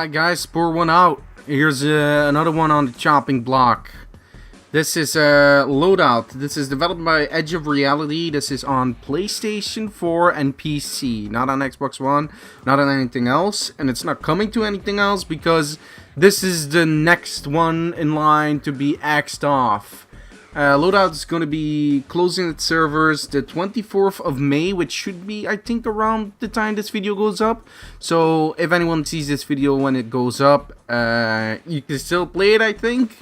Alright guys, pour one out. Here's another one on the chopping block. This is Loadout. This is developed by Edge of Reality. This is on PlayStation 4 and PC. Not on Xbox One, not on anything else. And it's not coming to anything else because this is the next one in line to be axed off. Loadout is going to be closing its servers the 24th of May, which should be, I think, around the time this video goes up. So, if anyone sees this video when it goes up, you can still play it, I think.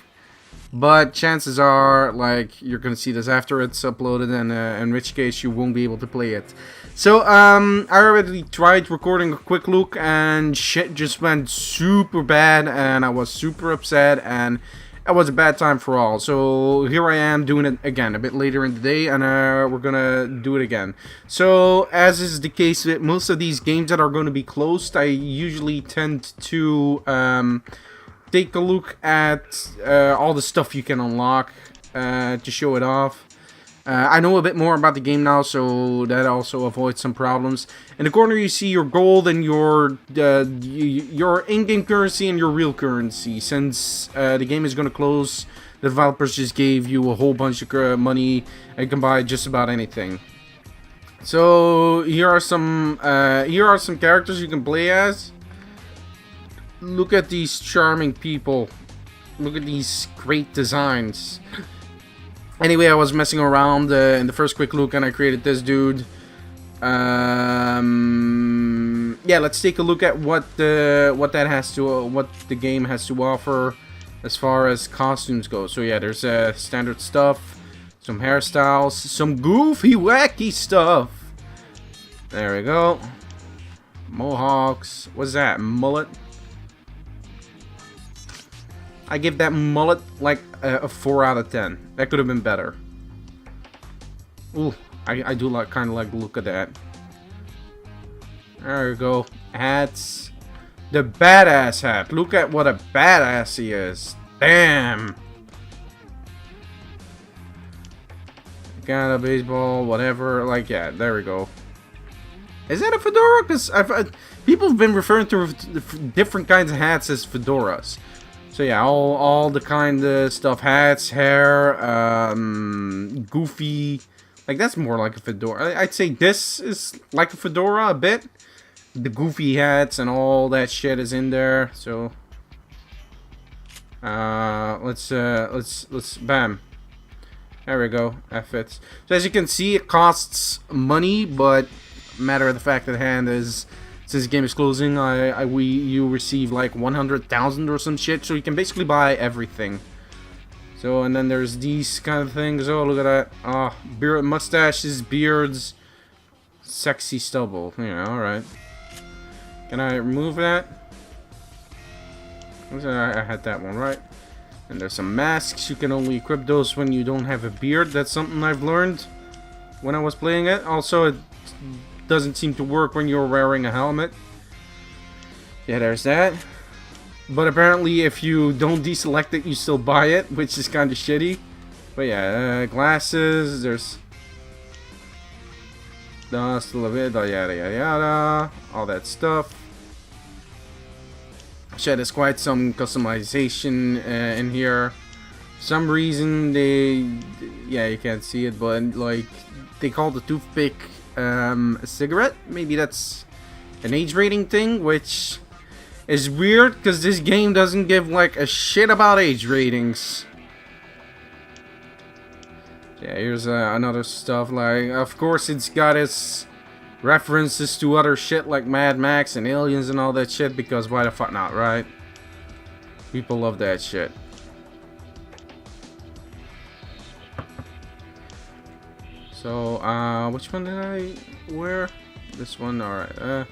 But chances are, like, you're going to see this after it's uploaded, and in which case you won't be able to play it. So, I already tried recording a quick look, and shit just went super bad, and I was super upset, and it was a bad time for all. So here I am doing it again a bit later in the day, and we're gonna do it again. So as is the case with most of these games that are going to be closed, I usually tend to take a look at all the stuff you can unlock to show it off. I know a bit more about the game now, so that also avoids some problems. In the corner you see your gold and your in-game currency and your real currency. Since the game is going to close, the developers just gave you a whole bunch of money and you can buy just about anything. So here are some characters you can play as. Look at these charming people. Look at these great designs. Anyway, I was messing around in the first quick look, and I created this dude. Yeah, let's take a look at what the game has to offer as far as costumes go. So yeah, there's standard stuff, some hairstyles, some goofy, wacky stuff. There we go. Mohawks. What's that? Mullet. I give that mullet like a 4 out of 10. That could have been better. Ooh, I do kind of like the look of that. There we go. Hats. The badass hat. Look at what a badass he is. Damn. Got a baseball, whatever. Like, yeah, there we go. Is that a fedora? Because people have been referring to different kinds of hats as fedoras. So yeah, all the kind of stuff, hats, hair, goofy, like that's more like a fedora. I'd say this is like a fedora a bit. The goofy hats and all that shit is in there. So let's bam. There we go. That fits. So as you can see, it costs money, but matter of the fact at hand is, since the game is closing, you receive like 100,000 or some shit, so you can basically buy everything. So, and then there's these kind of things. Oh, look at that. Oh, beard, mustaches, beards, sexy stubble. Yeah, alright. Can I remove that? I had that one, right? And there's some masks. You can only equip those when you don't have a beard. That's something I've learned when I was playing it. Also, it doesn't seem to work when you're wearing a helmet. Yeah, there's that. But apparently if you don't deselect it, you still buy it, which is kind of shitty. But yeah, glasses, there's still a bit, yada yada yada, all that stuff. Shit, there's quite some customization in here. For some reason yeah, you can't see it, but like they call the toothpick a cigarette. Maybe that's an age rating thing, which is weird because this game doesn't give like a shit about age ratings. Yeah, here's another stuff. Like, of course, it's got its references to other shit like Mad Max and Aliens and all that shit, because why the fuck not, right? People love that shit. So, which one did I wear? This one, alright.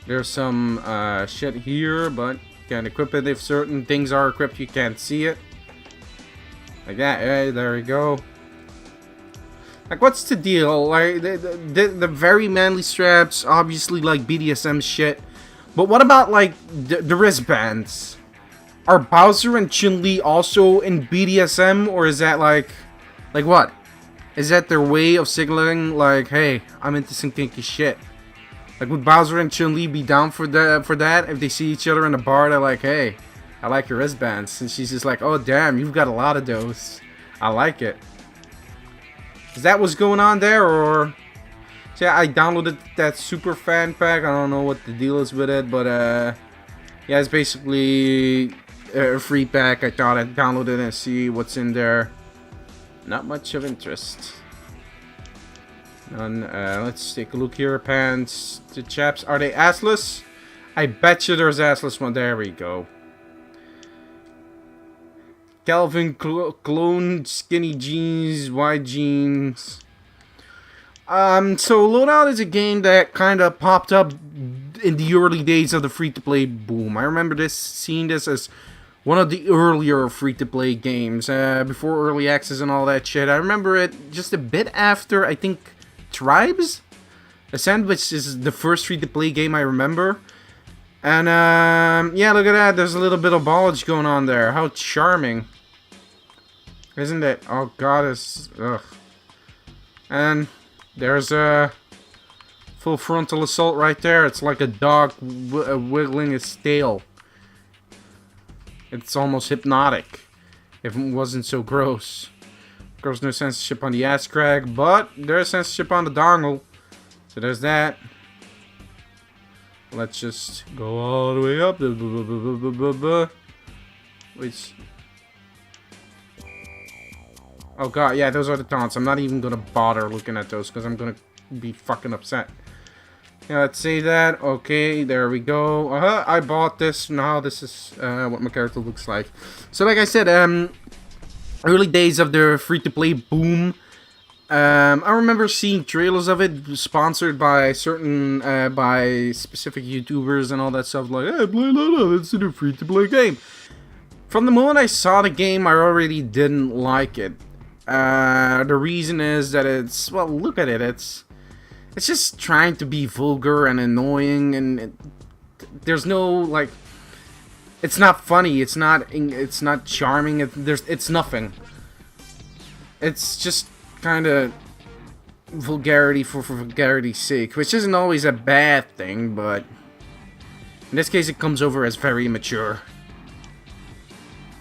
There's some shit here, but you can't equip it. If certain things are equipped, you can't see it. Like that, hey, there we go. Like, what's the deal? Like, the very manly straps, obviously, like, BDSM shit. But what about, like, the wristbands? Are Bowser and Chun-Li also in BDSM, or is that, like what? Is that their way of signaling, like, hey, I'm into some kinky shit? Like, would Bowser and Chun-Li be down for that? If they see each other in the bar, they're like, hey, I like your wristbands. And she's just like, oh, damn, you've got a lot of those. I like it. Is that what's going on there, or... So yeah, I downloaded that Super Fan Pack. I don't know what the deal is with it, but, yeah, it's basically a free pack. I thought I'd download it and see what's in there. Not much of interest. None. Let's take a look here. Pants. The chaps. Are they assless? I bet you there's assless one. There we go. Calvin Clone, skinny jeans, wide jeans. So Loadout is a game that kind of popped up in the early days of the free-to-play boom. I remember seeing this as one of the earlier free-to-play games, before early access and all that shit. I remember it just a bit after, I think, Tribes Ascent, which is the first free-to-play game I remember. And, yeah, look at that. There's a little bit of ballage going on there. How charming. Isn't it? Oh, God, it's... Ugh. And there's a full frontal assault right there. It's like a dog wiggling its tail. It's almost hypnotic. If it wasn't so gross. Of course, no censorship on the ass crack, but there's censorship on the dongle. So there's that. Let's just go all the way up. Which... Oh god, yeah, those are the taunts. I'm not even gonna bother looking at those because I'm gonna be fucking upset. Yeah, let's save that. Okay, there we go. I bought this. Now this is what my character looks like. So like I said, early days of the free-to-play boom. I remember seeing trailers of it sponsored by certain, by specific YouTubers and all that stuff. Like, hey, play Loadout, it's a new free-to-play game. From the moment I saw the game, I already didn't like it. The reason is that it's, well, look at it, it's just trying to be vulgar and annoying, and there's no, like, it's not funny, it's not charming, it's nothing. It's just kind of vulgarity for vulgarity's sake, which isn't always a bad thing, but in this case it comes over as very immature.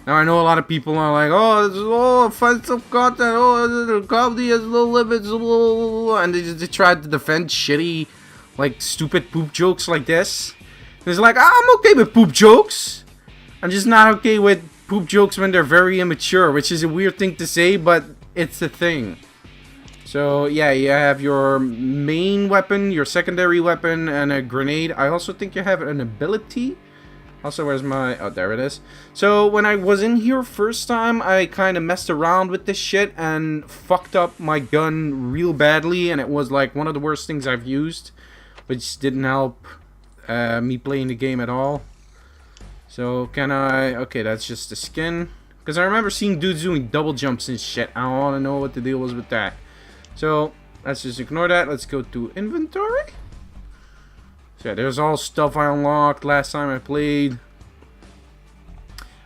Now, I know a lot of people are like, oh, this is all offensive content, oh, the comedy has no limits, and they try to defend shitty, like, stupid poop jokes like this. And it's like, I'm okay with poop jokes. I'm just not okay with poop jokes when they're very immature, which is a weird thing to say, but it's the thing. So, yeah, you have your main weapon, your secondary weapon, and a grenade. I also think you have an ability. Also, where's my... Oh, there it is. So, when I was in here first time, I kind of messed around with this shit and fucked up my gun real badly. And it was, like, one of the worst things I've used. Which didn't help me playing the game at all. So, can I... Okay, that's just the skin. Because I remember seeing dudes doing double jumps and shit. I don't want to know what the deal was with that. So, let's just ignore that. Let's go to inventory. So yeah, there's all stuff I unlocked last time I played.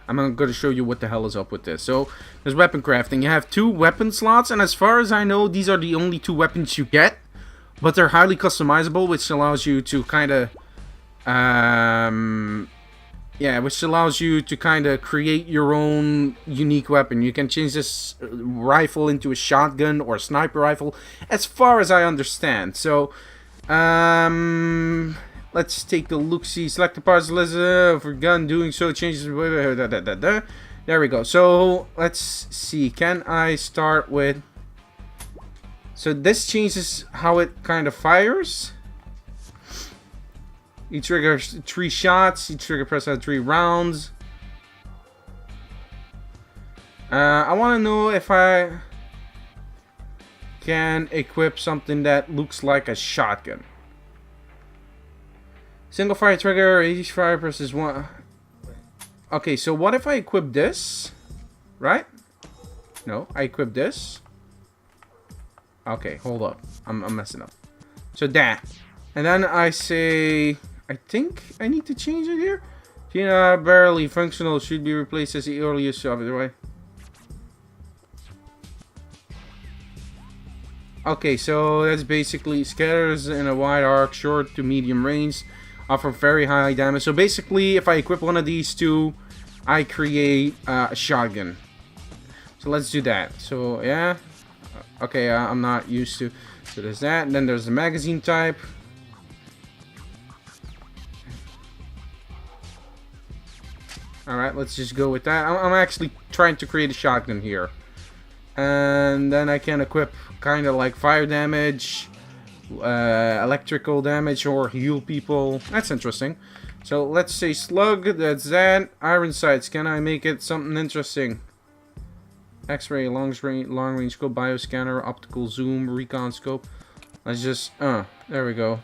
I'm going to show you what the hell is up with this. So, there's weapon crafting. You have 2 weapon slots, and as far as I know, these are the only 2 weapons you get. But they're highly customizable, which allows you to kind of... yeah, which allows you to kind of create your own unique weapon. You can change this rifle into a shotgun or a sniper rifle, as far as I understand. So, let's take a look-see. Select the parts list for gun. Doing so changes... There we go. So, let's see. Can I start with... So, this changes how it kind of fires. Each trigger 3 shots. Each trigger press has 3 rounds. I want to know if I can equip something that looks like a shotgun. Single fire trigger. Each fire presses 1. Okay, so what if I equip this? Right? No, I equip this. Okay, hold up. I'm messing up. So that. And then I say... I think I need to change it here. Barely functional should be replaced as the earliest of it, right? Okay, so that's basically scatters in a wide arc, short to medium range, offer very high damage. So basically, if I equip one of these two, I create a shotgun. So let's do that. So yeah, okay, I'm not used to. So there's that, and then there's the magazine type. Alright, let's just go with that. I'm actually trying to create a shotgun here. And then I can equip kind of like fire damage, electrical damage, or heal people. That's interesting. So let's say slug, that's that. Iron sights, can I make it something interesting? X-ray, long range scope, bioscanner, optical zoom, recon scope. Let's just, there we go.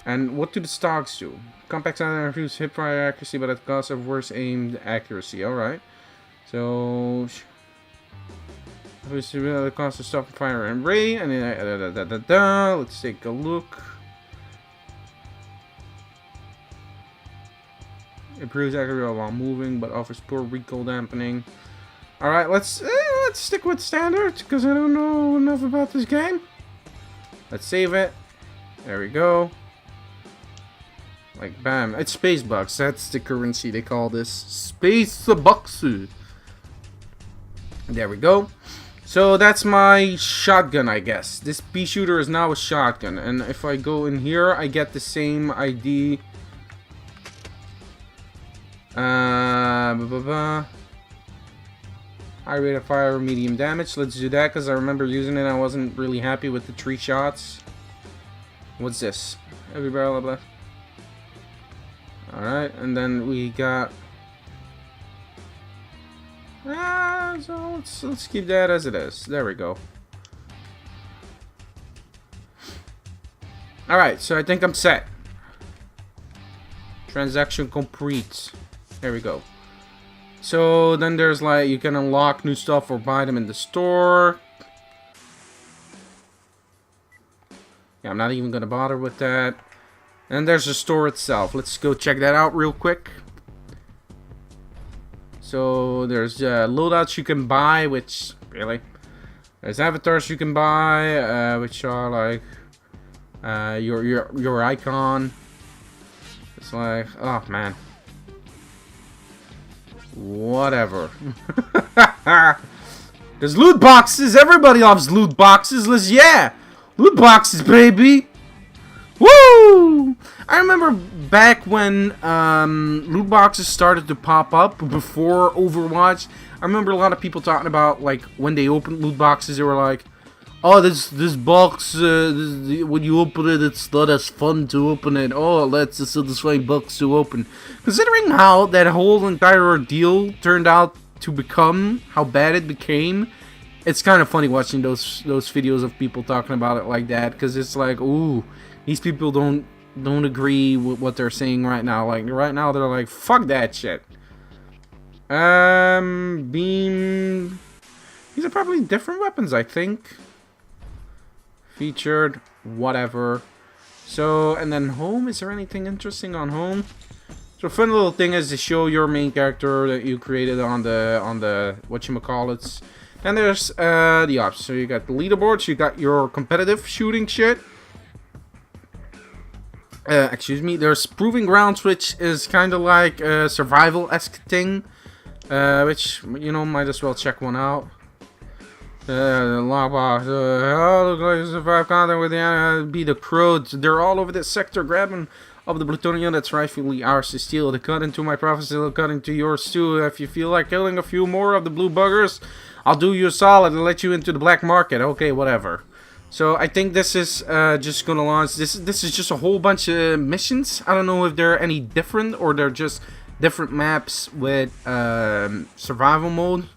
And what do the stocks do? Compact sound improves hip fire accuracy, but at the cost of worse aimed accuracy. Alright. So, the cost of stop fire and ray. And then, let's take a look. Improves accuracy while moving, but offers poor recoil dampening. Alright, let's stick with standard, because I don't know enough about this game. Let's save it. There we go. Like, bam. It's space bucks. That's the currency they call this. Space bucks. There we go. So that's my shotgun, I guess. This pea shooter is now a shotgun. And if I go in here, I get the same ID. High rate of fire, medium damage. Let's do that, because I remember using it. I wasn't really happy with the 3 shots. What's this? Every barrel of left. Alright, and then we got... so let's keep that as it is. There we go. Alright, so I think I'm set. Transaction complete. There we go. So then there's like, you can unlock new stuff or buy them in the store. Yeah, I'm not even gonna bother with that. And there's the store itself. Let's go check that out real quick. So there's loadouts you can buy, which really, there's avatars you can buy, which are like your icon. It's like, oh man, whatever. There's loot boxes. Everybody loves loot boxes. Yeah, loot boxes, baby. Woo! I remember back when loot boxes started to pop up before Overwatch. I remember a lot of people talking about, like, when they opened loot boxes, they were like, "Oh, this box, when you open it, it's not as fun to open it. Oh, that's a satisfying box to open." Considering how that whole entire ordeal turned out to become, how bad it became, it's kind of funny watching those videos of people talking about it like that, because it's like, ooh. These people don't agree with what they're saying right now. Like, right now they're like, fuck that shit. Beam. These are probably different weapons, I think. Featured, whatever. So, and then home. Is there anything interesting on home? So, a fun little thing is to show your main character that you created on the whatchamacallits. And there's the options. So you got the leaderboards, you got your competitive shooting shit. Excuse me, there's Proving Grounds, which is kind of like a survival-esque thing, which, you know, might as well check one out. Lockbox, look like survive contact with the enemy, be the crows. They're all over this sector, grabbing of the plutonium that's rightfully ours to steal. They cut into my prophecy, they'll cut into yours too. If you feel like killing a few more of the blue buggers, I'll do you a solid and let you into the black market. Okay, whatever. So I think this is just gonna launch. This is just a whole bunch of missions. I don't know if they're any different or they're just different maps with survival mode.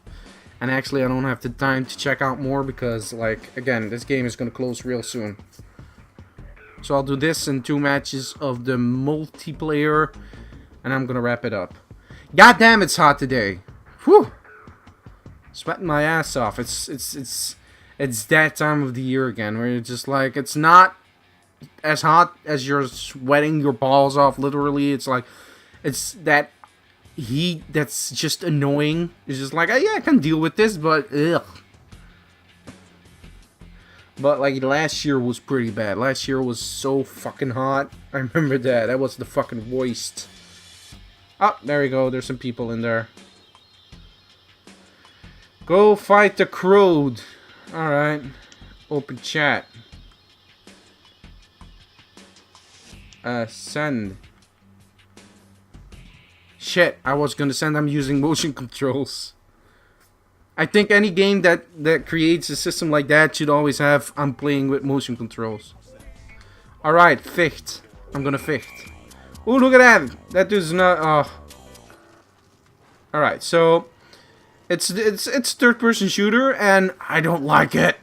And actually, I don't have the time to check out more because, like, again, this game is gonna close real soon. So I'll do this in 2 matches of the multiplayer, and I'm gonna wrap it up. God damn, it's hot today. Whew. Sweating my ass off. It's that time of the year again where you're just like, it's not as hot as you're sweating your balls off, literally. It's like, it's that heat that's just annoying. It's just like, oh, yeah, I can deal with this, but ugh. But like last year was pretty bad. Last year was so fucking hot. I remember that. That was the fucking worst. Oh, there we go. There's some people in there. Go fight the crowd. Alright. Open chat. Send. Shit, I was gonna send them using motion controls. I think any game that creates a system like that should always have I'm playing with motion controls. Alright, Ficht. I'm gonna Ficht. Oh, look at that! That dude's not... Alright, so... It's third-person shooter, and I don't like it.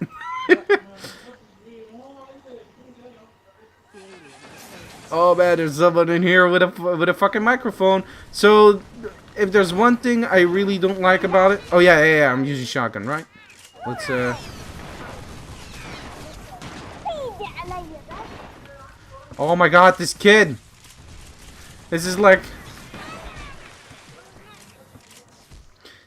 Oh man, there's someone in here with a fucking microphone. So, if there's one thing I really don't like about it... Oh yeah, I'm using shotgun, right? Let's Oh my god, this kid! This is like...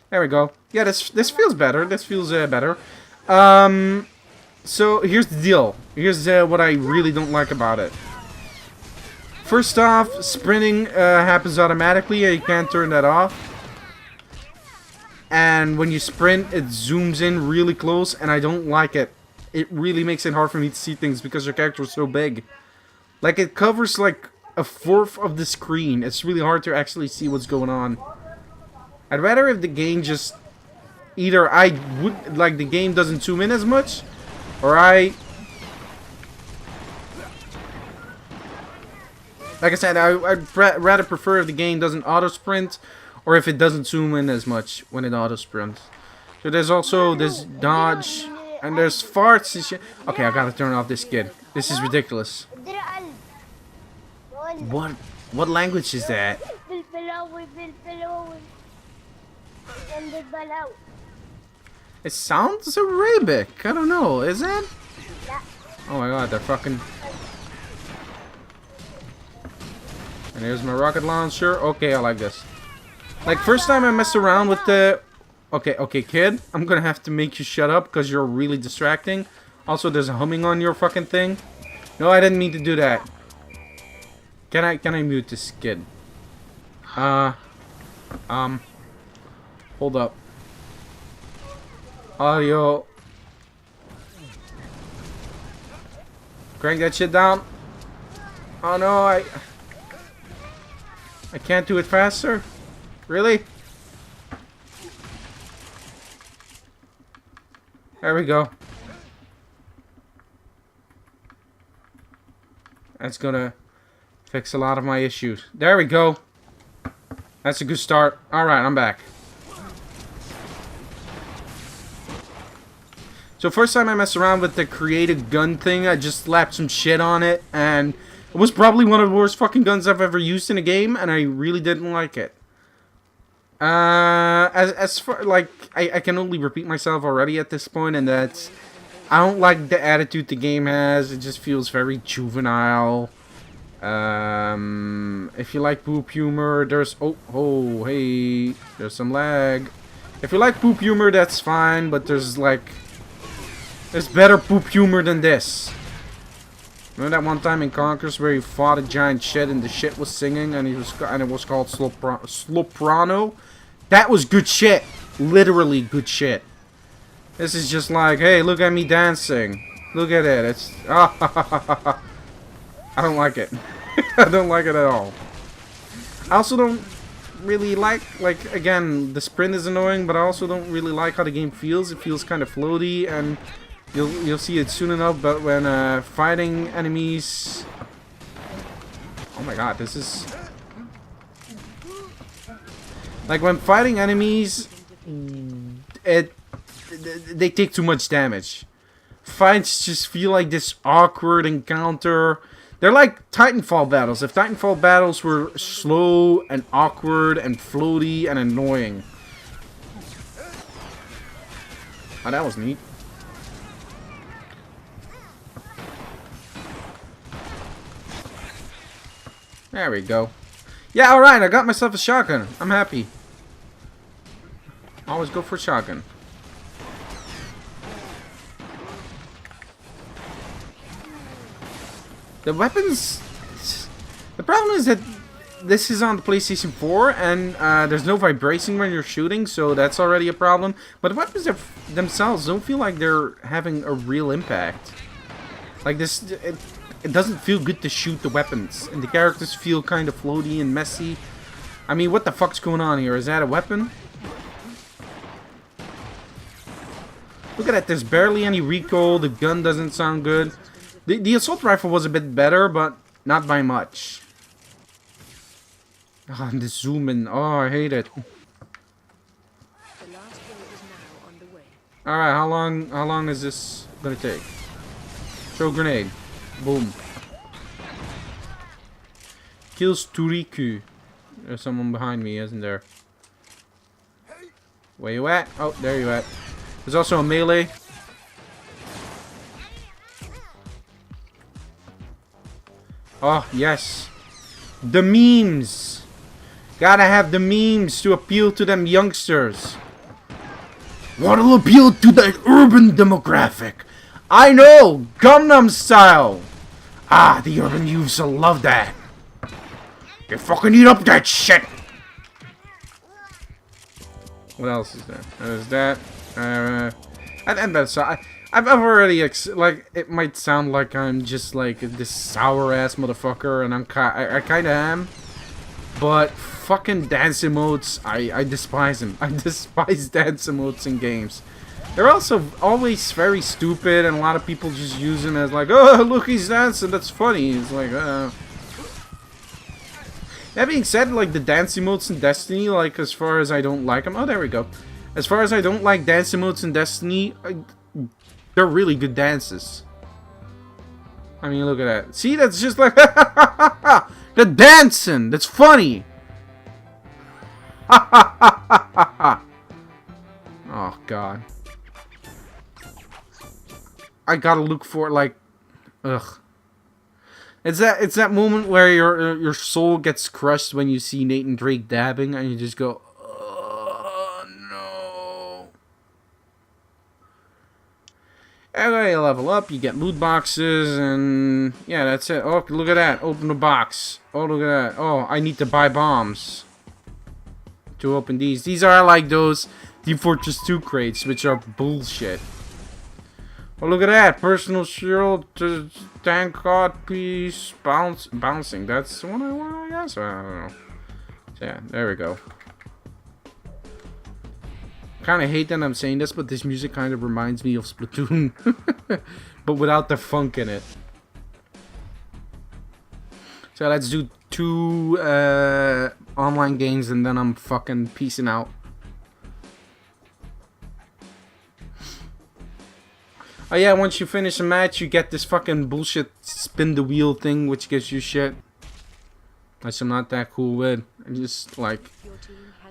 There we go. Yeah, this feels better. This feels better. So here's the deal. Here's what I really don't like about it. First off, sprinting happens automatically. You can't turn that off. And when you sprint, it zooms in really close, and I don't like it. It really makes it hard for me to see things because your character is so big. Like, it covers like a fourth of the screen. It's really hard to actually see what's going on. I'd rather if the game just... Either I would... Like, the game doesn't zoom in as much, or Like I said, I'd rather prefer if the game doesn't auto-sprint, or if it doesn't zoom in as much when it auto-sprints. So there's also this dodge, and there's farts and shit. Okay, I gotta turn off this kid. This is ridiculous. What language is that? It sounds Arabic. I don't know. Is it? Oh my god, they're fucking... And here's my rocket launcher. Okay, I like this. Like, first time I messed around with the... Okay, kid. I'm gonna have to make you shut up because you're really distracting. Also, there's a humming on your fucking thing. No, I didn't mean to do that. Can I mute this kid? Hold up. Audio. Crank that shit down. Oh no, I can't do it faster? Really? There we go. That's gonna fix a lot of my issues. There we go. That's a good start. Alright, I'm back. So first time I messed around with the creative gun thing, I just slapped some shit on it, and it was probably one of the worst fucking guns I've ever used in a game, and I really didn't like it. As far, like, I can only repeat myself already at this point, and that's, I don't like the attitude the game has. It just feels very juvenile. If you like poop humor, there's, oh, hey, there's some lag. If you like poop humor, that's fine, but there's better poop humor than this. Remember that one time in Conquers where he fought a giant shit and the shit was singing and it was called Sloprano? That was good shit. Literally good shit. This is just like, hey, look at me dancing. Look at it. It's... I don't like it. I don't like it at all. I also don't really like, again, the sprint is annoying, but I also don't really like how the game feels. It feels kind of floaty, and you'll see it soon enough, but when fighting enemies... Oh my god, this is... Like, when fighting enemies, they take too much damage. Fights just feel like this awkward encounter. They're like Titanfall battles. If Titanfall battles were slow and awkward and floaty and annoying. Oh, that was neat. There we go. Yeah, alright, I got myself a shotgun. I'm happy. Always go for a shotgun. The weapons... The problem is that this is on the PlayStation 4 and there's no vibration when you're shooting, so that's already a problem. But the weapons themselves don't feel like they're having a real impact. Like this, it doesn't feel good to shoot the weapons, and the characters feel kind of floaty and messy. I mean, what the fuck's going on here? Is that a weapon? Look at that, there's barely any recoil, the gun doesn't sound good. The assault rifle was a bit better, but not by much. Ah, and the zoom in. Oh, I hate it. Alright, how long is this gonna take? Throw grenade. Boom. Kills Turiku. There's someone behind me, isn't there? Where you at? Oh, there you at. There's also a melee. Oh, yes. The memes. Gotta have the memes to appeal to them youngsters. What'll appeal to the urban demographic? I know! Gangnam Style! Ah, the urban youths will love that. You fucking eat up that shit! What else is there? There's that. And that's... I've already... like, it might sound like I'm just, like, this sour-ass motherfucker, and I kinda am. But fucking dance emotes, I despise them. I despise dance emotes in games. They're also always very stupid, and a lot of people just use them as like, oh, look, he's dancing, that's funny. It's like, That being said, like, the dance emotes in Destiny, like, as far as I don't like them... Oh, there we go. As far as I don't like dance emotes in Destiny, they're really good dances. I mean, look at that. See, that's just like... The dancing! That's funny! Oh, God. I gotta look for, like... Ugh. It's that moment where your soul gets crushed when you see Nathan Drake dabbing, and you just go... Oh, no. Okay, you level up, you get loot boxes, and... Yeah, that's it. Oh, look at that. Open the box. Oh, look at that. Oh, I need to buy bombs to open these. These are like those Team Fortress 2 crates, which are bullshit. Oh, look at that. Personal shield, tank card piece, bouncing. That's the one I want, I guess. I don't know. So, yeah, there we go. Kind of hate that I'm saying this, but this music kind of reminds me of Splatoon. But without the funk in it. So let's do 2 online games and then I'm fucking peacing out. Oh yeah, once you finish a match, you get this fucking bullshit spin the wheel thing, which gives you shit. Which I'm not that cool with. I'm just like...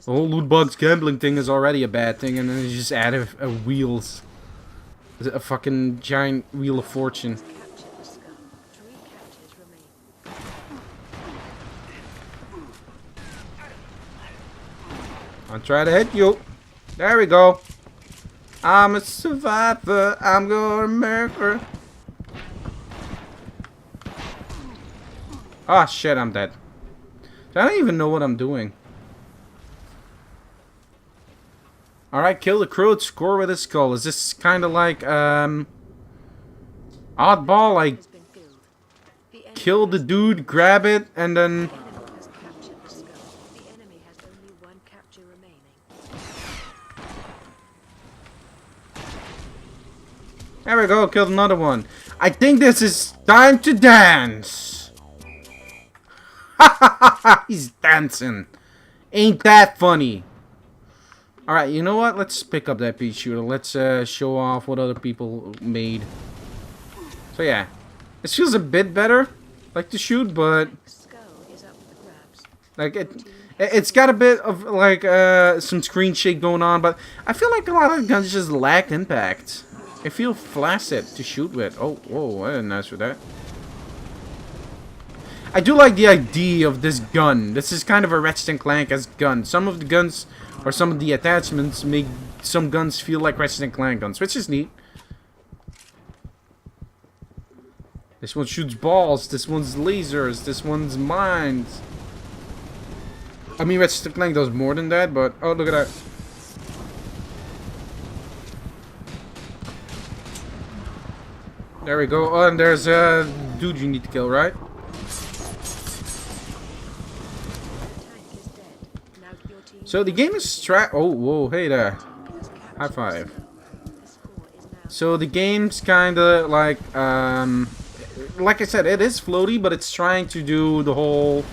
The whole loot box gambling thing is already a bad thing, and then you just add a wheels. A fucking giant wheel of fortune. I'll try to hit you. There we go. I'm a survivor. I'm gonna murder. Ah, shit, I'm dead. I don't even know what I'm doing. Alright, kill the crow, score with a skull. Is this kind of like, oddball? Like, kill the dude, grab it, and then... There we go, killed another one. I think this is time to dance. Ha ha ha ha, he's dancing. Ain't that funny? Alright, you know what? Let's pick up that pea shooter. Let's show off what other people made. So yeah, this feels a bit better, like to shoot, but like it's got a bit of like some screen shake going on, but I feel like a lot of guns just lack impact. They feel flaccid to shoot with. Oh, whoa, I didn't ask for that. I do like the idea of this gun. This is kind of a Ratchet & Clank-esque gun. Some of the guns, or some of the attachments, make some guns feel like Ratchet & Clank guns, which is neat. This one shoots balls. This one's lasers. This one's mines. I mean, Ratchet & Clank does more than that, but... Oh, look at that. There we go. Oh, and there's a dude you need to kill, right? So the game is oh, whoa, hey there. High five. So the game's kinda like I said, it is floaty, but it's trying to do the whole...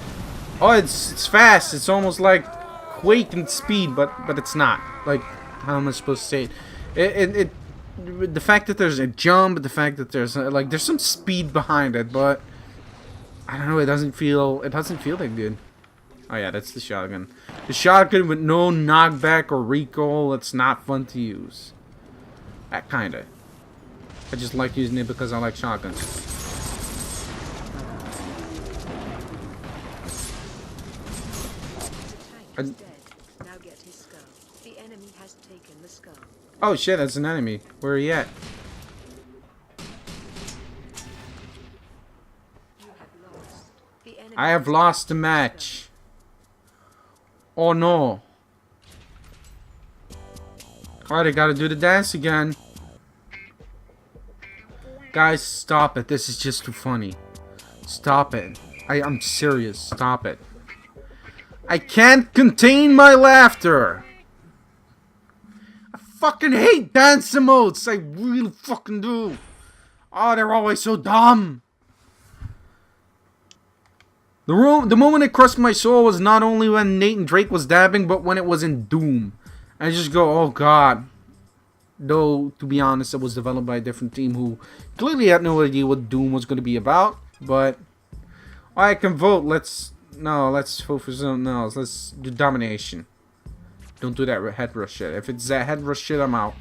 Oh, it's fast. It's almost like Quake in speed, but it's not. Like, how am I supposed to say it? The fact that there's a jump, the fact that there's like there's some speed behind it, but I don't know. It doesn't feel that good. Oh yeah, that's the shotgun. The shotgun with no knockback or recoil. It's not fun to use. That kinda. I just like using it because I like shotguns. Now get his skull. The enemy has taken the skull. Oh shit, that's an enemy. Where are you at? I have lost the match. Oh no. Alright, I gotta do the dance again. Guys, stop it. This is just too funny. Stop it. I'm serious. Stop it. I can't contain my laughter. I fucking hate dance emotes. I really fucking do. Oh, they're always so dumb. The moment it crushed my soul was not only when Nathan Drake was dabbing, but when it was in Doom. I just go, oh god. Though, to be honest, it was developed by a different team who clearly had no idea what Doom was going to be about. But I can vote. Let's vote for something else. Let's do domination. Don't do that head rush shit. If it's that head rush shit, I'm out.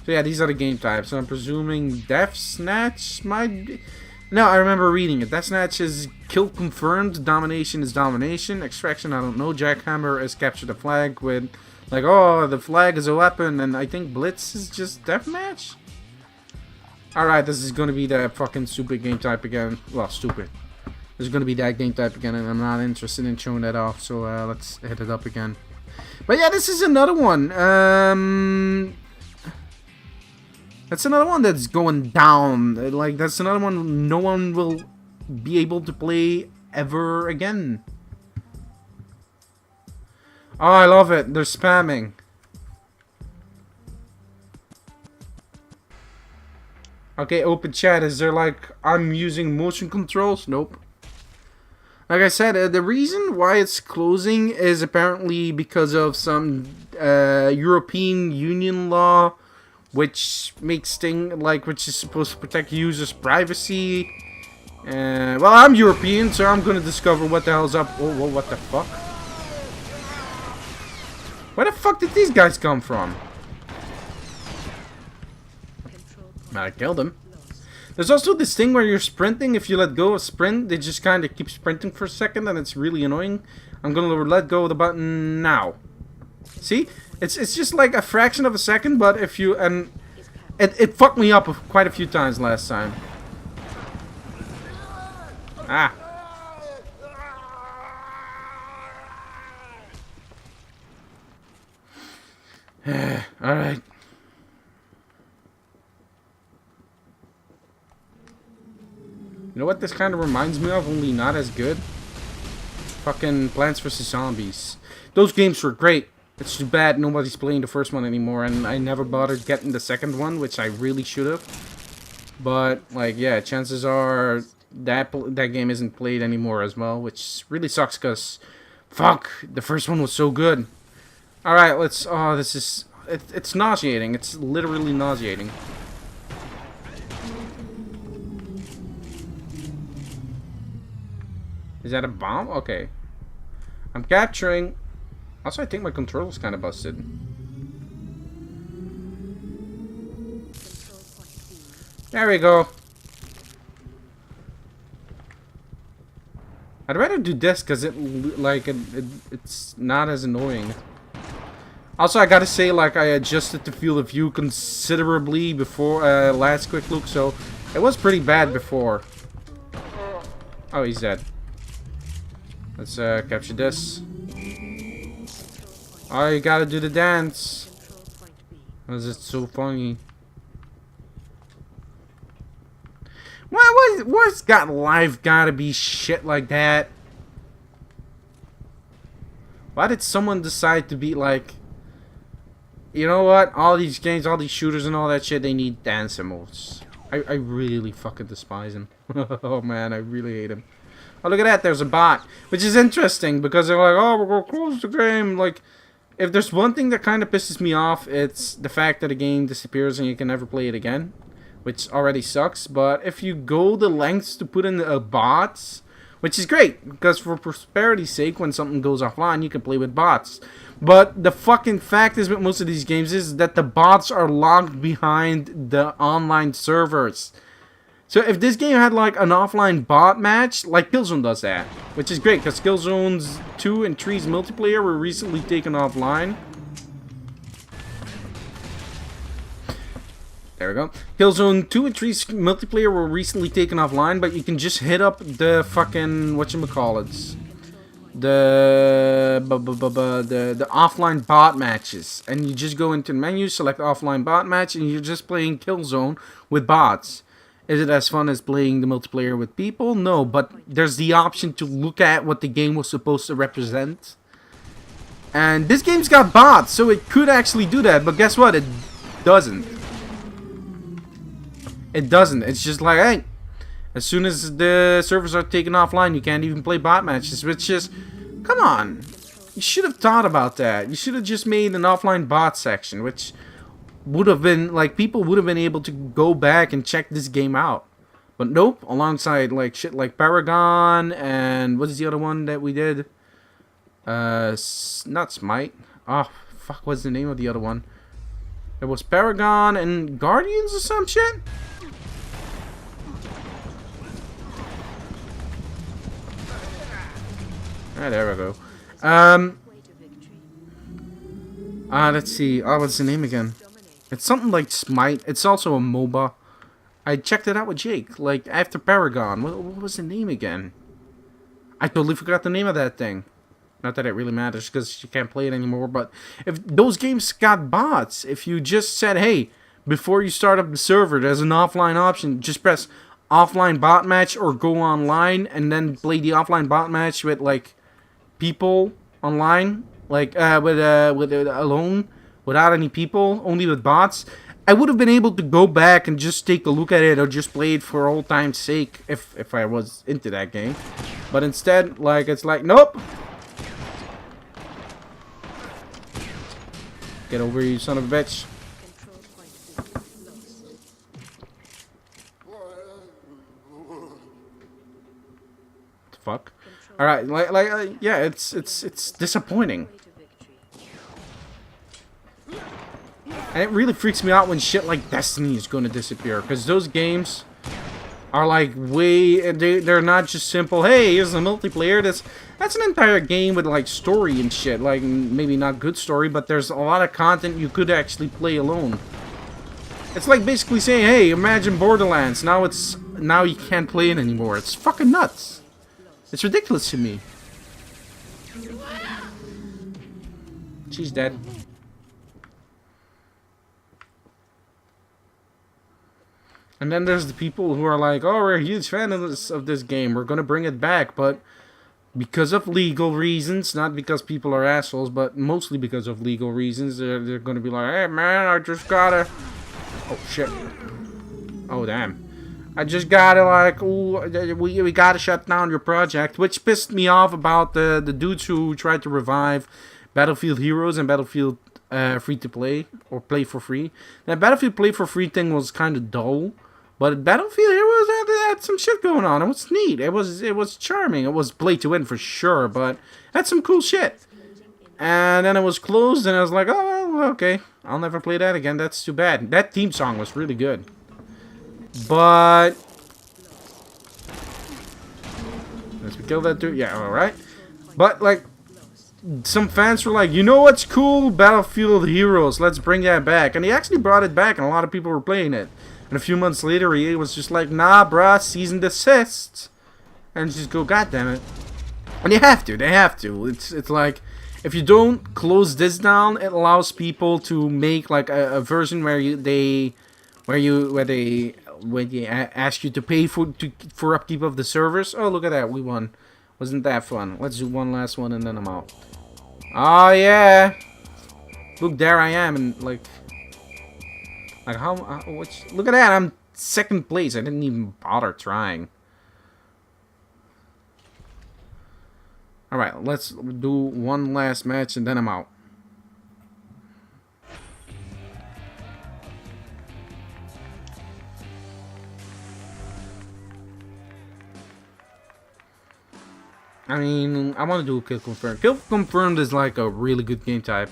So yeah, these are the game types. So I'm presuming Death Snatch might be... No, I remember reading it. Death Snatch is kill confirmed. Domination is domination. Extraction, I don't know. Jackhammer is capture the flag with... Like, oh, the flag is a weapon. And I think Blitz is just deathmatch? Alright, this is going to be the fucking stupid game type again. Well, stupid. There's going to be that game type again, and I'm not interested in showing that off, so let's hit it up again. But yeah, this is another one. That's another one that's going down. Like, that's another one no one will be able to play ever again. Oh, I love it. They're spamming. Okay, open chat. Is there like, I'm using motion controls? Nope. Like I said, the reason why it's closing is apparently because of some European Union law, which makes which is supposed to protect users' privacy. Well, I'm European, so I'm gonna discover what the hell's up. Oh, whoa, what the fuck? Where the fuck did these guys come from? I killed them. There's also this thing where you're sprinting. If you let go of sprint, they just kind of keep sprinting for a second, and it's really annoying. I'm gonna let go of the button now. See? It's just like a fraction of a second, but if you... And it fucked me up quite a few times last time. Ah. Alright. You know what this kind of reminds me of, only not as good? Fucking Plants vs. Zombies. Those games were great. It's too bad nobody's playing the first one anymore, and I never bothered getting the second one, which I really should have. But, like, yeah, chances are that game isn't played anymore as well, which really sucks, because, fuck, the first one was so good. Alright, let's, oh, this is, it's nauseating. It's literally nauseating. Is that a bomb? Okay. I'm capturing. Also, I think my controller's kind of busted. There we go. I'd rather do this because it's not as annoying. Also, I gotta say, like, I adjusted the field of view considerably before last quick look, so It was pretty bad before. Oh, he's dead. Let's capture this. Oh, you gotta do the dance. Because it's so funny. What's got life gotta be shit like that? Why did someone decide to be like, you know what? All these games, all these shooters and all that shit, they need dance emotes. I really fucking despise him. Oh man, I really hate him. Oh, look at that, there's a bot. Which is interesting because they're like, oh, we're gonna close the game. Like, if there's one thing that kind of pisses me off, it's the fact that a game disappears and you can never play it again. Which already sucks. But if you go the lengths to put in bots, which is great, because for prosperity's sake, when something goes offline, you can play with bots. But the fucking fact is with most of these games is that the bots are locked behind the online servers. So if this game had like an offline bot match, like Killzone does that, which is great, because Killzone's 2 and 3's multiplayer were recently taken offline. There we go. Killzone 2 and 3's multiplayer were recently taken offline, but you can just hit up the fucking, whatchamacallits, the offline bot matches, and you just go into the menu, select offline bot match, and you're just playing Killzone with bots. Is it as fun as playing the multiplayer with people? No, but there's the option to look at what the game was supposed to represent. And this game's got bots, so it could actually do that, but guess what? It doesn't. It doesn't. It's just like, hey, as soon as the servers are taken offline, you can't even play bot matches. Which is, come on. You should have thought about that. You should have just made an offline bot section, which would have been, like, people would have been able to go back and check this game out. But nope, alongside, like, shit like Paragon and what is the other one that we did? Not Smite. Oh, fuck, what's the name of the other one? It was Paragon and Guardians or some shit? Ah, there we go. Let's see. Oh, what's the name again? It's something like Smite. It's also a MOBA. I checked it out with Jake. Like, after Paragon. What was the name again? I totally forgot the name of that thing. Not that it really matters, because you can't play it anymore. But if those games got bots, if you just said, hey, before you start up the server, there's an offline option. Just press offline bot match or go online, and then play the offline bot match with, like, people online, like alone, without any people, only with bots. I would have been able to go back and just take a look at it, or just play it for old time's sake if I was into that game. But instead, like, it's like, nope. Get over here, you son of a bitch. What the fuck? All right, yeah, it's disappointing, and it really freaks me out when shit like Destiny is going to disappear, because those games are like they're not just simple. Hey, here's the multiplayer. That's an entire game with like story and shit. Like maybe not good story, but there's a lot of content you could actually play alone. It's like basically saying, hey, imagine Borderlands. Now you can't play it anymore. It's fucking nuts. It's ridiculous to me. She's dead. And then there's the people who are like, oh, we're a huge fan of this game. We're going to bring it back. But because of legal reasons, not because people are assholes, but mostly because of legal reasons, they're going to be like, hey, man, I just gotta... Oh, shit. Oh, damn. I just gotta, like, ooh, we gotta shut down your project, which pissed me off about the dudes who tried to revive Battlefield Heroes and Battlefield Free-to-Play, or Play for Free. That Battlefield Play for Free thing was kind of dull, but Battlefield Heroes had some shit going on. It was neat. It was charming. It was Play to Win for sure, but it had some cool shit. And then it was closed, and I was like, oh, well, okay, I'll never play that again. That's too bad. That theme song was really good. But let's kill that dude. Yeah, alright. But like some fans were like, you know what's cool? Battlefield Heroes. Let's bring that back. And he actually brought it back, and a lot of people were playing it. And a few months later, EA was just like, nah, bruh, cease and desist. And just go, God damn it. And they have to. They have to. It's like, if you don't close this down, it allows people to make like a version where they ask you to pay for upkeep of the servers. Oh, look at that, we won. Wasn't that fun? Let's do one last one and then I'm out. Oh yeah. Look, there I am, and like how? Look at that, I'm second place. I didn't even bother trying. Alright, let's do one last match and then I'm out. I mean, I want to do Kill Confirmed. Kill Confirmed is like a really good game type.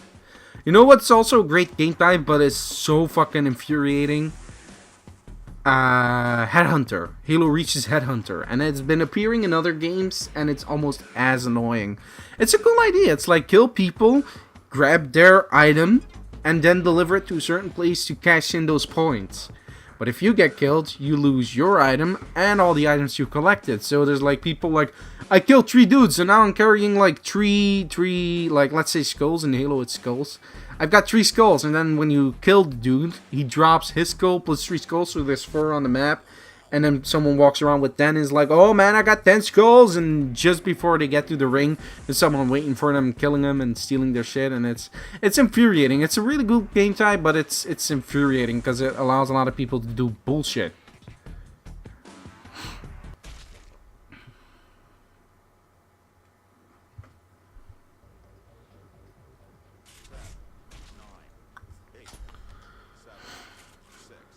You know what's also a great game type, but it's so fucking infuriating? Headhunter. Halo Reach's Headhunter. And it's been appearing in other games, and it's almost as annoying. It's a cool idea. It's like kill people, grab their item, and then deliver it to a certain place to cash in those points. But if you get killed, you lose your item and all the items you collected. So there's like people like, I killed 3 dudes and now I'm carrying like three, like let's say skulls. In Halo it's skulls. I've got 3 skulls, and then when you kill the dude, he drops his skull plus 3 skulls, so there's 4 on the map. And then someone walks around with 10 and is like, oh man, I got 10 skulls. And just before they get to the ring, there's someone waiting for them, killing them and stealing their shit. And it's infuriating. It's a really good game type, but it's infuriating because it allows a lot of people to do bullshit.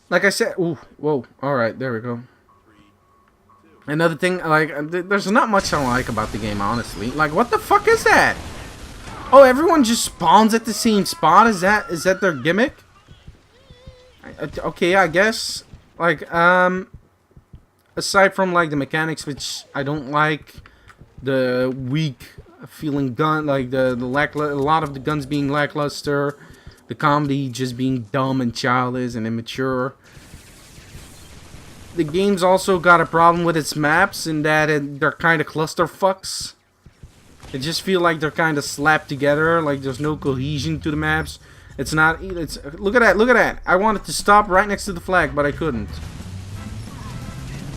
Like I said, ooh, whoa, alright, there we go. Another thing, like, there's not much I like about the game, honestly. Like, what the fuck is that? Oh, everyone just spawns at the same spot? Is that their gimmick? Okay, I guess. Like, aside from, like, the mechanics, which I don't like, the weak feeling gun, like, a lot of the guns being lackluster, the comedy just being dumb and childish and immature. The game's also got a problem with its maps in that they're kind of clusterfucks. They just feel like they're kind of slapped together, like there's no cohesion to the maps. It's not, look at that, look at that. I wanted to stop right next to the flag, but I couldn't.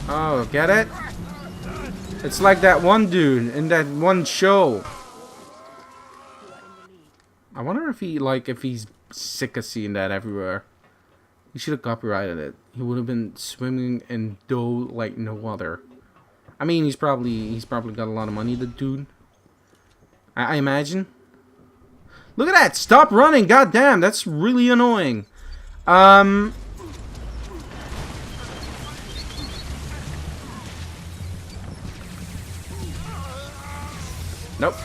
Oh, get it? It's like that one dude in that one show. I wonder if he's sick of seeing that everywhere. He should have copyrighted it. He would have been swimming in dough like no other. I mean, he's probably got a lot of money, the dude. I imagine. Look at that! Stop running! God damn, that's really annoying. Nope,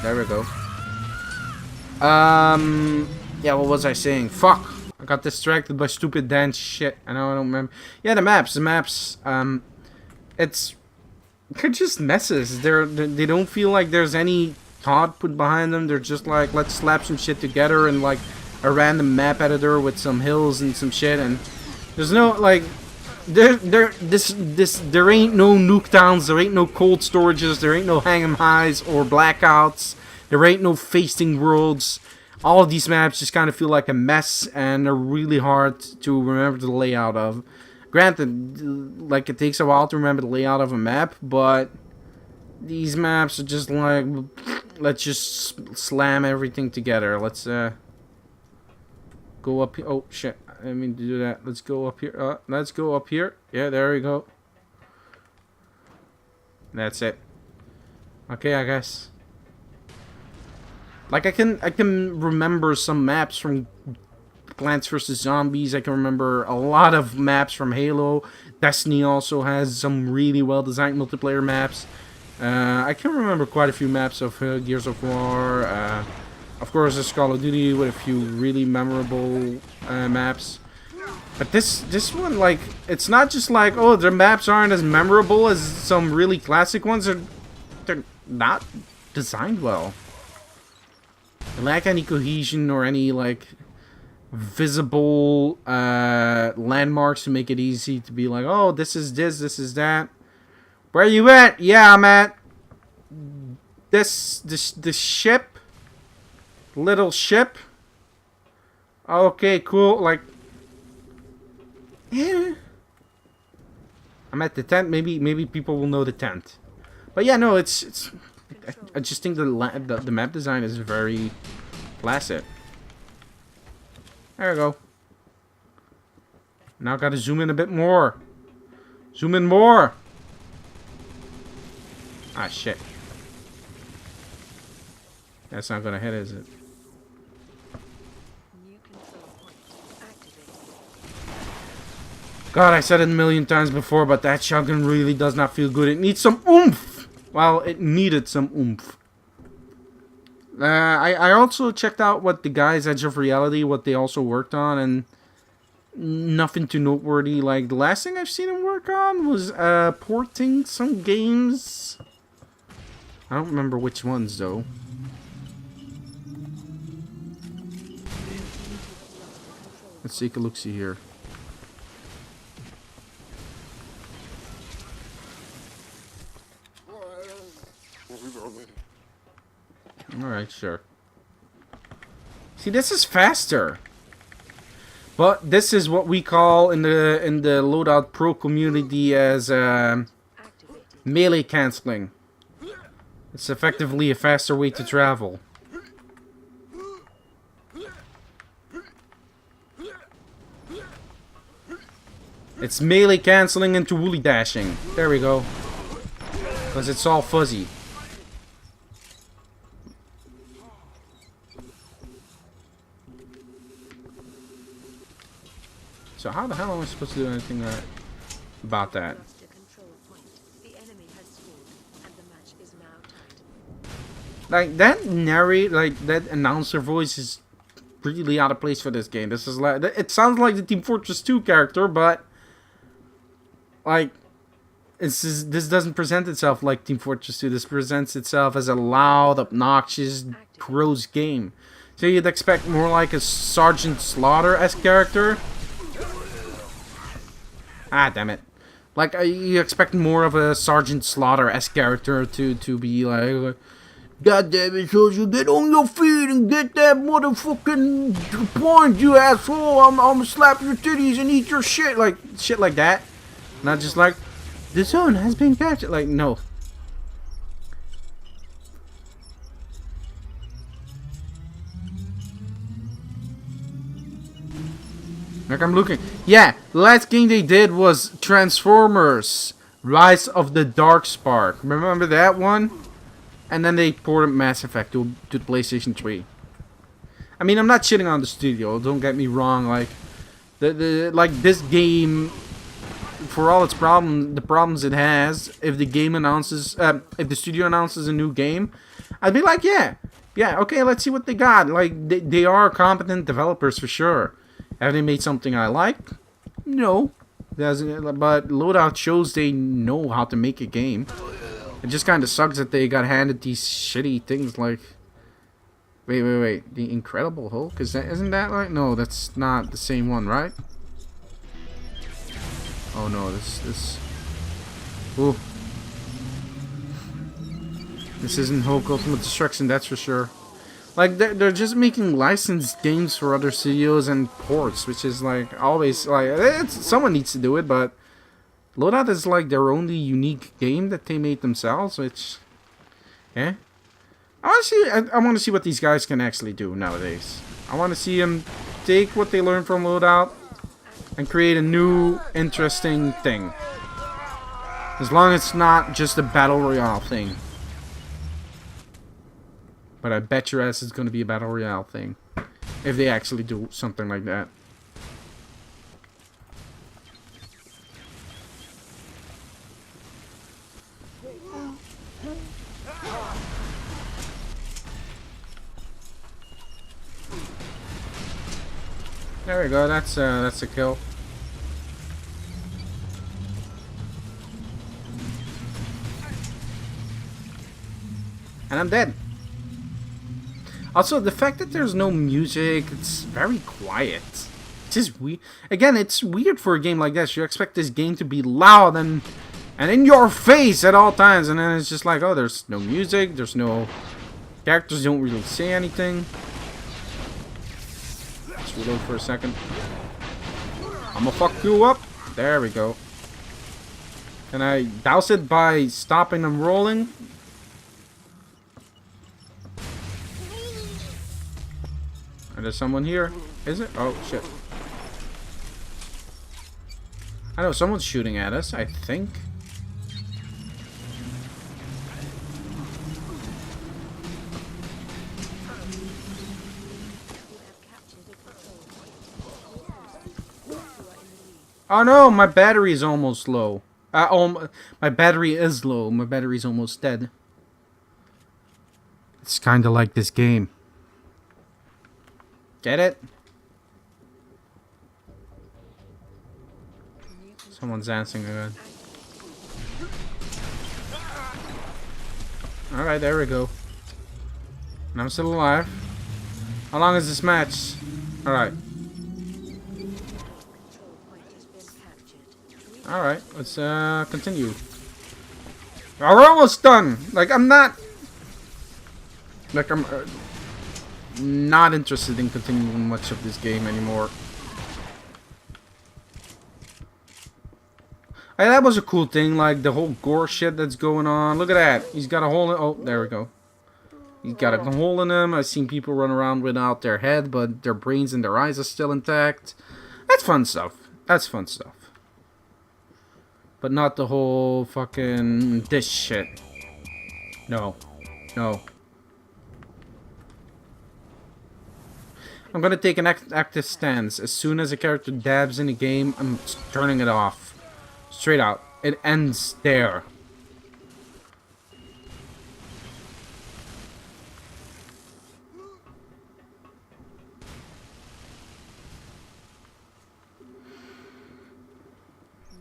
there we go. Yeah, what was I saying? Fuck! I got distracted by stupid dance shit. I know I don't remember. Yeah, the maps, they're just messes. They don't feel like there's any thought put behind them. They're just like, let's slap some shit together and like a random map editor with some hills and some shit, and there's no like there ain't no nuke downs, there ain't no cold storages, there ain't no hang 'em highs or blackouts, there ain't no facing worlds. All of these maps just kind of feel like a mess, and they're really hard to remember the layout of. Granted, like, it takes a while to remember the layout of a map, but these maps are just like, let's just slam everything together. Let's go up here. Oh shit, I didn't mean to do that. Let's go up here. Let's go up here. Yeah, there we go. That's it. Okay, I guess. Like, I can remember some maps from Plants vs. Zombies. I can remember a lot of maps from Halo. Destiny also has some really well-designed multiplayer maps. I can remember quite a few maps of Gears of War. Of course, there's Call of Duty with a few really memorable maps. But this one, like, it's not just like, oh, their maps aren't as memorable as some really classic ones. They're not designed well. They lack any cohesion or any, like, visible landmarks to make it easy to be like, oh, this is this, this is that. Where you at? Yeah, I'm at this ship. Little ship. Okay, cool. Like, yeah. I'm at the tent. Maybe people will know the tent. But yeah, no, it's. I just think the map design is very classic. There we go. Now gotta zoom in a bit more. Zoom in more. Ah, shit. That's not gonna hit, is it? New control point activated. God, I said it a million times before, but that shotgun really does not feel good. It needs some oomph. Well, it needed some oomph. I also checked out what the guys Edge of Reality, what they also worked on, and nothing too noteworthy. Like, the last thing I've seen them work on was porting some games. I don't remember which ones, though. Let's take a look-see here. Alright, sure. See, this is faster. But this is what we call in the Loadout Pro community as melee canceling. It's effectively a faster way to travel. It's melee canceling into woolly dashing. There we go. Because it's all fuzzy. So how the hell am I supposed to do anything about that? Lost a control point. The enemy has scored, and the match is now tied. Like that announcer voice is really out of place for this game. This is like, it sounds like the Team Fortress 2 character, but like this doesn't present itself like Team Fortress 2. This presents itself as a loud, obnoxious, gross game. So you'd expect more like a Sergeant Slaughter-esque character. Ah, damn it. Like, you expect more of a Sergeant Slaughter-esque character to be like, God damn it, soldier, get on your feet and get that motherfucking point, you asshole. I'm gonna slap your titties and eat your shit. Like, shit like that. Not just like, the zone has been captured. Like, no. Like, I'm looking. Yeah, the last game they did was Transformers Rise of the Darkspark. Remember that one? And then they ported Mass Effect to the PlayStation 3. I mean, I'm not shitting on the studio. Don't get me wrong. Like, like this game, for all its problems, the problems it has, if the game announces, if the studio announces a new game, I'd be like, yeah, okay, let's see what they got. Like, they are competent developers for sure. Have they made something I like? No. But Loadout shows they know how to make a game. It just kind of sucks that they got handed these shitty things like... Wait. The Incredible Hulk? Isn't that right? No, that's not the same one, right? Oh no, this... Ooh. This isn't Hulk Ultimate Destruction, that's for sure. Like, they're just making licensed games for other studios and ports, which is like always like someone needs to do it, but Loadout is like their only unique game that they made themselves, which, yeah. I want to see what these guys can actually do nowadays. I want to see them take what they learned from Loadout and create a new, interesting thing. As long as it's not just a battle royale thing. But I bet your ass it's going to be a battle royale thing. If they actually do something like that. There we go, that's a kill. And I'm dead. Also, the fact that there's no music, it's very quiet. It's just weird. Again, it's weird for a game like this. You expect this game to be loud and in your face at all times, and then it's just like, oh, there's no music, there's no characters, don't really say anything. Let's reload for a second. I'ma fuck you up. There we go. Can I douse it by stopping and rolling? And there's someone here. Is it? Oh, shit. I know someone's shooting at us, I think. Oh no, my battery is almost low. My battery is low. My battery's almost dead. It's kind of like this game. Get it? Someone's dancing again. Alright, there we go. And I'm still alive. How long is this match? Alright. Alright, let's continue. Oh, we're almost done! Like, I'm not... Like, I'm not interested in continuing much of this game anymore. Hey, that was a cool thing, like the whole gore shit that's going on. Look at that. He's got a hole in... Oh, there we go. He's got a hole in him. I've seen people run around without their head, but their brains and their eyes are still intact. That's fun stuff. That's fun stuff. But not the whole fucking... this shit. No. No. I'm gonna take an active stance. As soon as a character dabs in the game, I'm turning it off. Straight out. It ends there.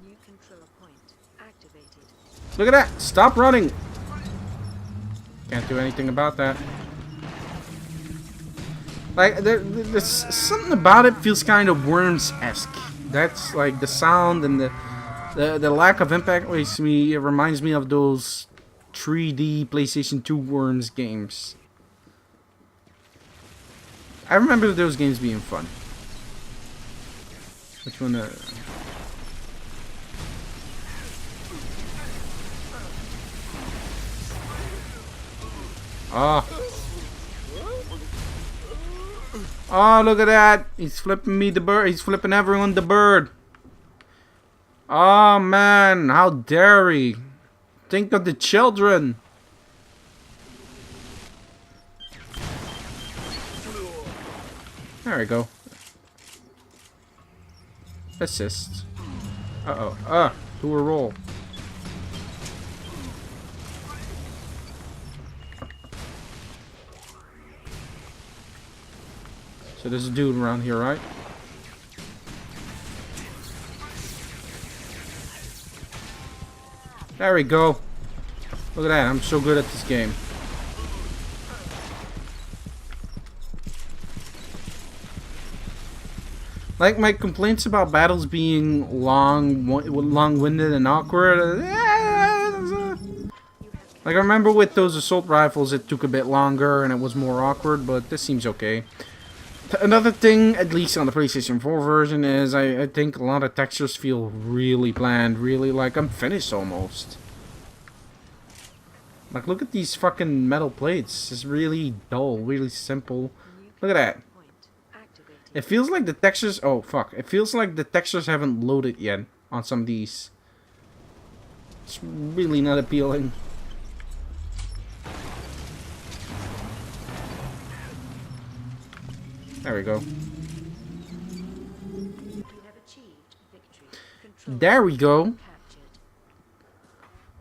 New control point activated. Look at that! Stop running! Can't do anything about that. Like, there's something about it feels kind of Worms-esque. That's like the sound and the lack of impact it reminds me of those 3D PlayStation 2 Worms games. I remember those games being fun. Which one? Oh, look at that. He's flipping me the bird. He's flipping everyone the bird. Oh, man. How dare he? Think of the children. There we go. Assist. Uh-oh. Do a roll. So there's a dude around here, right? There we go. Look at that. I'm so good at this game. Like, my complaints about battles being long-winded and awkward. Like, I remember with those assault rifles, it took a bit longer and it was more awkward, but this seems okay. Another thing, at least on the PlayStation 4 version, is I think a lot of textures feel really bland, really like I'm finished almost. Like, look at these fucking metal plates. It's really dull, really simple. Look at that. It feels like the textures... Oh, fuck. It feels like the textures haven't loaded yet on some of these. It's really not appealing. There we go. There we go.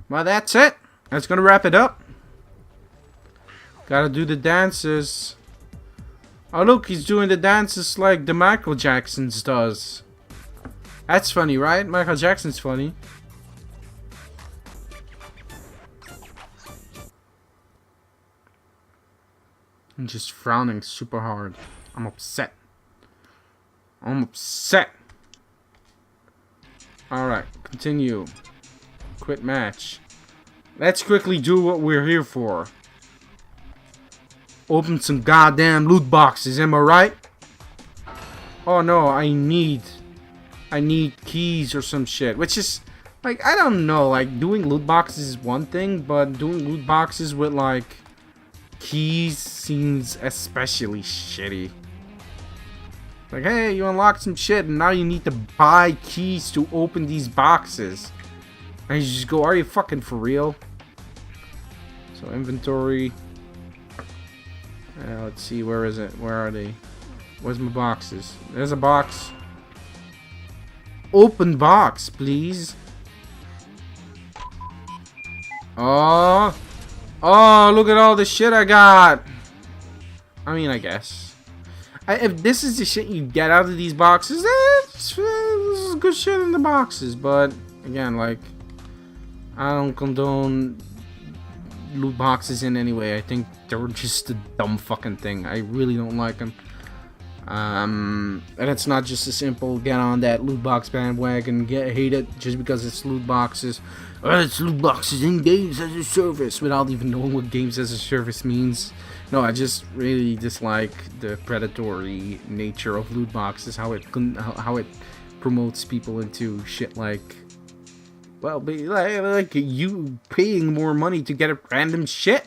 Well, that's it. That's gonna wrap it up. Gotta do the dances. Oh, look, he's doing the dances like the Michael Jackson's does. That's funny, right? Michael Jackson's funny. I'm just frowning super hard. I'm upset. I'm upset. Alright, continue. Quit match. Let's quickly do what we're here for. Open some goddamn loot boxes, am I right? Oh no, I need keys or some shit. Which is, like, I don't know. Like, doing loot boxes is one thing, but doing loot boxes with, like, keys seems especially shitty. Like, hey, you unlocked some shit, and now you need to buy keys to open these boxes. And you just go, are you fucking for real? So, inventory. Let's see, where is it? Where are they? Where's my boxes? There's a box. Open box, please. Oh. Oh, look at all the shit I got. I mean, I guess. If this is the shit you get out of these boxes, this is good shit in the boxes. But, again, like, I don't condone loot boxes in any way. I think they're just a dumb fucking thing. I really don't like them. And it's not just a simple get on that loot box bandwagon, hate it just because it's loot boxes. It's loot boxes in games as a service, without even knowing what games as a service means. No, I just really dislike the predatory nature of loot boxes. How it promotes people into shit like, well, like you paying more money to get a random shit,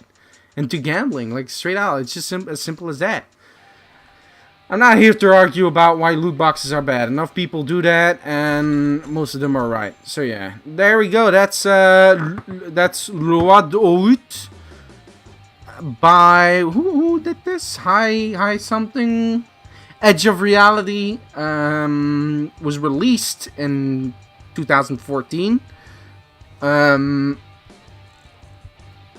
into gambling. Like, straight out, it's just as simple as that. I'm not here to argue about why loot boxes are bad. Enough people do that, and most of them are right. So yeah, there we go. That's Loadout by who did this? Hi something. Edge of Reality was released in 2014. Oh,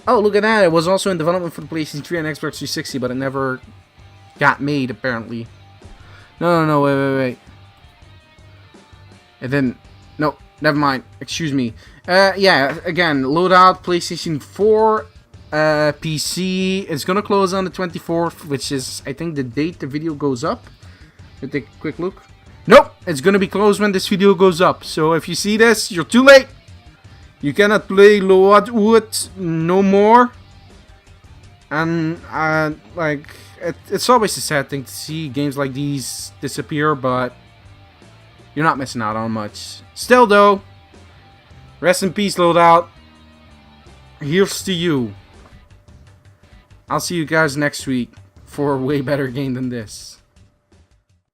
look at that! It was also in development for the PlayStation 3 and Xbox 360, but it never got made, apparently. No, wait. And then, no, never mind. Excuse me. Yeah, again, Loadout, PlayStation 4, PC. It's gonna close on the 24th, which is, I think, the date the video goes up. Let's take a quick look. Nope, it's gonna be closed when this video goes up. So if you see this, you're too late. You cannot play Loadout no more. And, like, it's always a sad thing to see games like these disappear, but you're not missing out on much. Still, though, rest in peace, Loadout. Here's to you. I'll see you guys next week for a way better game than this.